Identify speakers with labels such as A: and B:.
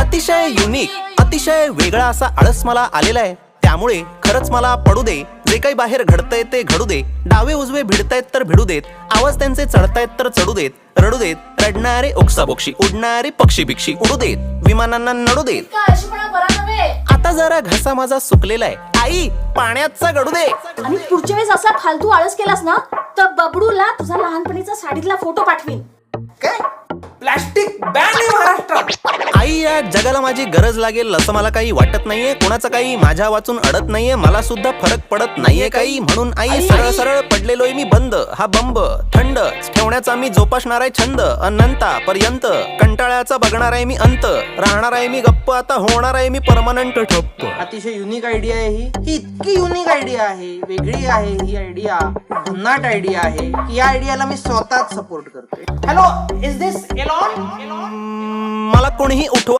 A: अतिशय युनिक, अतिशय वेगळा असा आळस मला आलेला आहे. त्यामुळे खरंच मला पडू दे, जे काही बाहेर घडतंय ते घडू दे. डावे उजवे भिडतायत तर भिडू देत, आवाज त्यांचे चढतायत तर चढू देत, रडू देत. रडणारे ओक्साबोक्षी, उडणारे पक्षी बिक्षी उडू देत, विमानांना नडू देत. आता जरा घसा माझा सुकलेला आहे, आई पाण्याचा गडू दे.
B: आणि पुढच्या वेळेस असा फालतू आळस केलास ना तर बबडूला तुझा लहानपणीचा साडीतला फोटो पाठवीन.
C: काय प्लास्टिक बॅन आहे महाराष्ट्रात.
A: आई या जगाला माझी गरज लागेल असं मला काही वाटत नाहीये. कोणाचं काही माझ्या वाचून अडत नाहीये, मला सुद्धा फरक पडत नाहीये काही. म्हणून आई सरळ सरळ पडलेलोय मी बंद. हा बंब थंड ठेवण्याचा मी जोपासणार आहे छंद. अनंतापर्यंत कंटाळ्याचा बघणार आहे मी अंत. राहणार आहे मी गप्प, आता होणार आहे मी परमनंट ठप्प.
C: अतिशय युनिक आयडिया आहे ही इतकी युनिक आयडिया आहे, वेगळी आहे ही आयडिया, भन्नाट आयडिया आहे की या आयडियाला मी स्वतःच सपोर्ट करतोय. Hello, is this Elon?
A: मला कोणीही उठवा